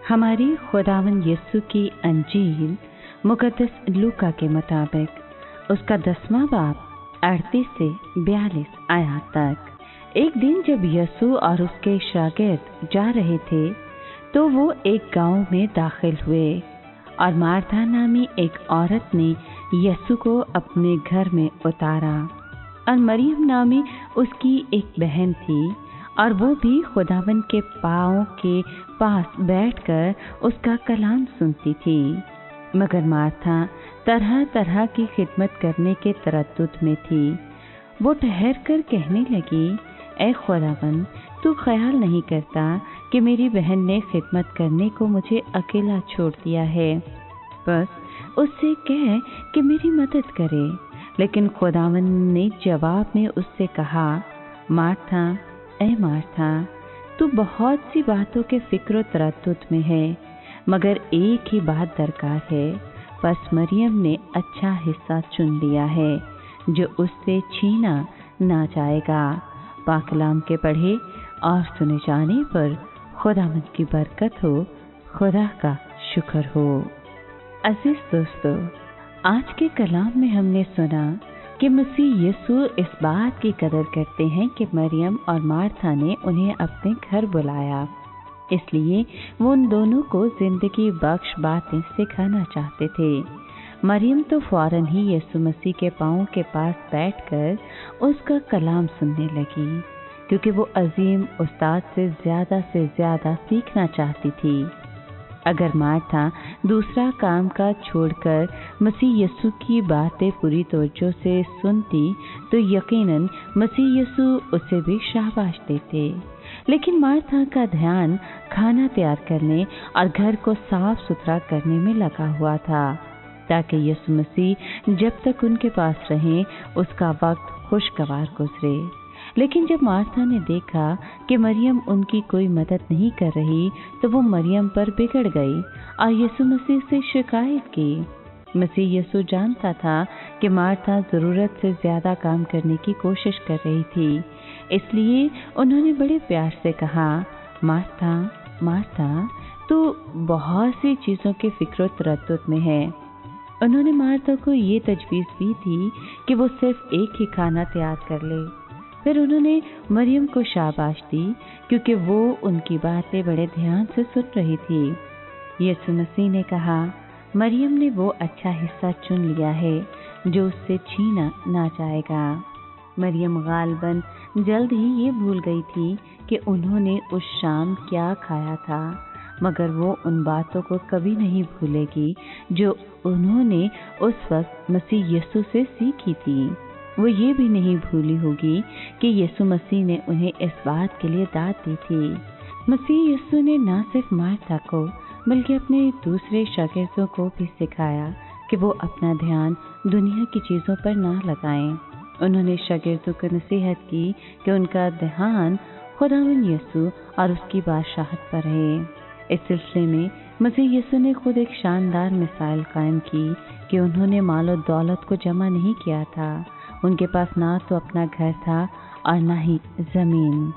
हमारी खुदावंद यीशु की अंजील मुकद्दस लूका के मुताबिक उसका 10वां बाब 38 से 42 आयत तक। एक दिन जब यीशु और उसके शागिर्द जा रहे थे तो वो एक गांव में दाखिल हुए और मार्था नामी एक औरत ने यीशु को अपने घर में उतारा और मरियम नामी उसकी एक बहन थी और वो भी खुदावन के पाँव के पास बैठकर उसका कलाम सुनती थी। मगर मार्था तरह तरह की खिदमत करने के तरद्दुद में थी। वो ठहर कर कहने लगी, ऐ खुदावन, तू ख्याल नहीं करता कि मेरी बहन ने खिदमत करने को मुझे अकेला छोड़ दिया है। बस उससे कह कि मेरी मदद करे। लेकिन खुदावन ने जवाब में उससे कहा, मार्था, ऐ मार्था, तू बहुत सी बातों के फिक्र तरद्दुद में है, मगर एक ही बात दरकार है। बस मरियम ने अच्छा हिस्सा चुन लिया है जो उससे छीना ना जाएगा। पाक कलाम के पढ़े और सुने जाने पर खुदावंद की बरकत हो, खुदा का शुक्र हो। अजीज दोस्तों, आज के कलाम में हमने सुना कि मसीह यीशु इस बात की कदर करते हैं कि मरियम और मार्था ने उन्हें अपने घर बुलाया, इसलिए वो उन दोनों को जिंदगी बख्श बातें सिखाना चाहते थे। मरियम तो फौरन ही यीशु मसीह के पाँव के पास बैठकर उसका कलाम सुनने लगी, क्योंकि वो अजीम उस्ताद से ज़्यादा सीखना चाहती थी। अगर मार्था दूसरा काम काज छोड़कर मसीह यीशु की बातें पूरी तवज्जो से सुनती तो यकीनन मसीह यीशु उसे भी शाबाश देते। लेकिन मार्था का ध्यान खाना तैयार करने और घर को साफ सुथरा करने में लगा हुआ था, ताकि यीशु मसीह जब तक उनके पास रहें उसका वक्त खुशगवार गुजरे। लेकिन जब मार्था ने देखा कि मरियम उनकी कोई मदद नहीं कर रही तो वो मरियम पर बिगड़ गई और यीशु मसीह से शिकायत की। मसीह यीशु जानता था कि मार्था ज़रूरत से ज़्यादा काम करने की कोशिश कर रही थी, इसलिए उन्होंने बड़े प्यार से कहा, मार्था, मार्था, तू बहुत सी चीज़ों के फिक्र तरद्दुद में है। उन्होंने मार्था को ये तजवीज़ दी थी कि वो सिर्फ एक ही खाना तैयार कर ले। फिर उन्होंने मरियम को शाबाश दी क्योंकि वो उनकी बातें बड़े ध्यान से सुन रही थी। यीशु मसीह ने कहा, मरियम ने वो अच्छा हिस्सा चुन लिया है जो उससे छीना ना जाएगा। मरियम गालबन जल्द ही ये भूल गई थी कि उन्होंने उस शाम क्या खाया था, मगर वो उन बातों को कभी नहीं भूलेगी जो उन्होंने उस वक्त मसीह यीशु से सीखी थी। वो ये भी नहीं भूली होगी कि यीशु मसीह ने उन्हें इस बात के लिए दाद दी थी। मसीह यीशु ने न सिर्फ मार्था को बल्कि अपने दूसरे शागिर्दों को भी सिखाया कि वो अपना ध्यान दुनिया की चीज़ों पर ना लगाएं। उन्होंने शागिर्दों को नसीहत की कि उनका ध्यान खुदावंद यीशु और उसकी बादशाहत पर रहे। इस सिलसिले में मसीह यीशु ने खुद एक शानदार मिसाल कायम की कि उन्होंने मालो दौलत को जमा नहीं किया था। उनके पास ना तो अपना घर था और ना ही ज़मीन।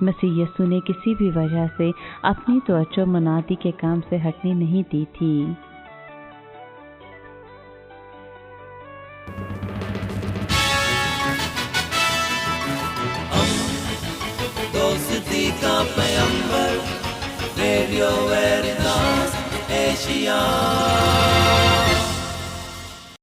मसीह यीशु ने किसी भी वजह से अपनी तवज्जो मुनादी के काम से हटने नहीं दी थी। दोस्ती का